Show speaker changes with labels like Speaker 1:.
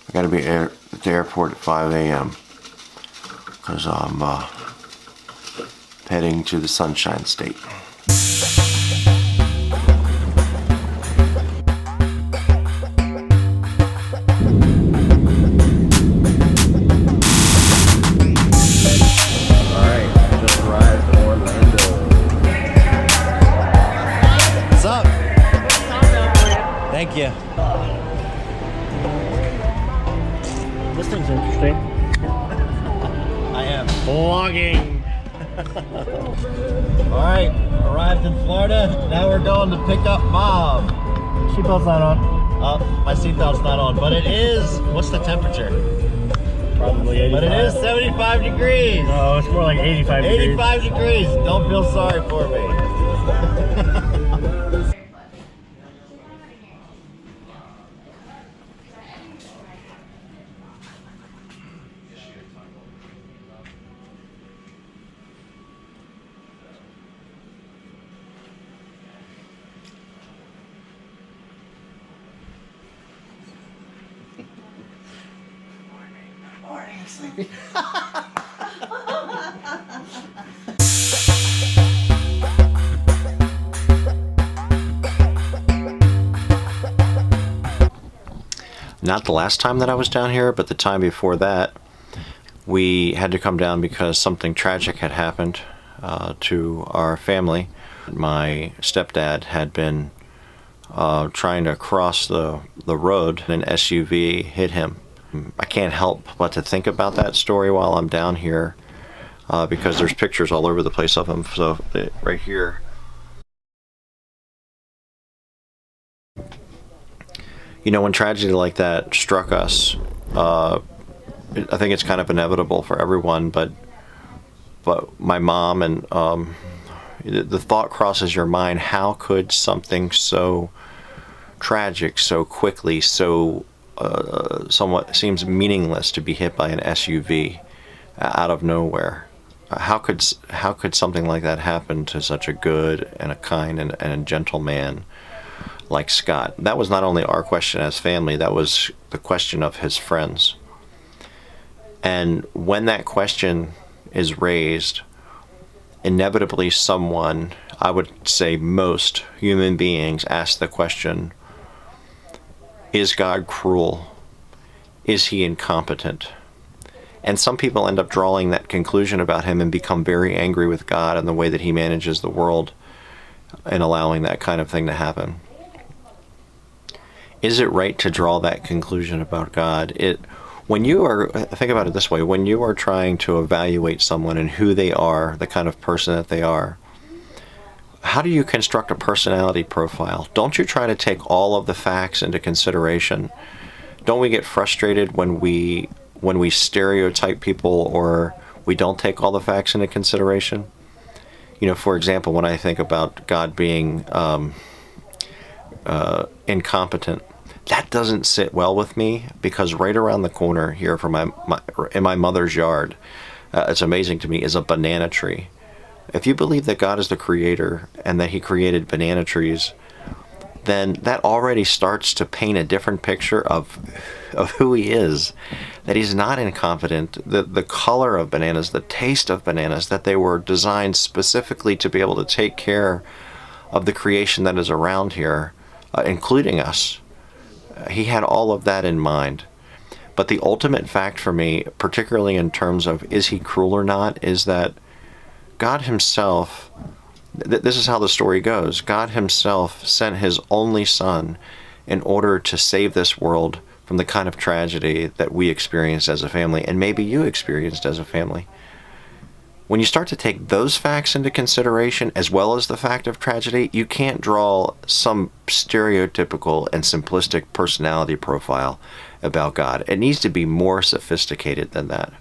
Speaker 1: I gotta be at the airport at 5 a.m. because I'm heading to the Sunshine State.
Speaker 2: Thank you.
Speaker 3: This thing's interesting.
Speaker 2: I am vlogging. Alright, arrived in Florida. Now we're going to pick up Mom.
Speaker 3: Seatbelt's not on.
Speaker 2: My seatbelt's not on, but it is. What's the temperature?
Speaker 3: Probably 85.
Speaker 2: But it is 75 degrees.
Speaker 3: No, it's more like 85 degrees.
Speaker 2: 85 degrees. Don't feel sorry for me.
Speaker 1: Morning, sleepy. Not the last time that I was down here, but the time before that, we had to come down because something tragic had happened to our family. My stepdad had been trying to cross the road, and an SUV hit him. I can't help but to think about that story while I'm down here because there's pictures all over the place of him. So right here. You know, when tragedy like that struck us, I think it's kind of inevitable for everyone, but my mom and the thought crosses your mind, how could something so tragic so quickly, so somewhat seems meaningless to be hit by an SUV out of nowhere? How could something like that happen to such a good and a kind and a gentle man like Scott? That was not only our question as family, that was the question of his friends. And when that question is raised, inevitably someone, I would say most human beings, ask the question, is God cruel? Is he incompetent? And some people end up drawing that conclusion about him and become very angry with God and the way that he manages the world and allowing that kind of thing to happen. Is it right to draw that conclusion about God? When you are, think about it this way, when you are trying to evaluate someone and who they are, the kind of person that they are, how do you construct a personality profile? Don't you try to take all of the facts into consideration? Don't we get frustrated when we stereotype people or we don't take all the facts into consideration? You know, for example, when I think about God being incompetent, that doesn't sit well with me, because right around the corner here from in my mother's yard, it's amazing to me, is a banana tree. If you believe that God is the creator and that he created banana trees, then that already starts to paint a different picture of who he is, that he's not incompetent. The color of bananas, the taste of bananas, that they were designed specifically to be able to take care of the creation that is around here, including us. He had all of that in mind. But the ultimate fact for me, particularly in terms of is he cruel or not, is that God himself, this is how the story goes, God himself sent his only son in order to save this world from the kind of tragedy that we experienced as a family, and maybe you experienced as a family. When you start to take those facts into consideration, as well as the fact of tragedy, you can't draw some stereotypical and simplistic personality profile about God. It needs to be more sophisticated than that.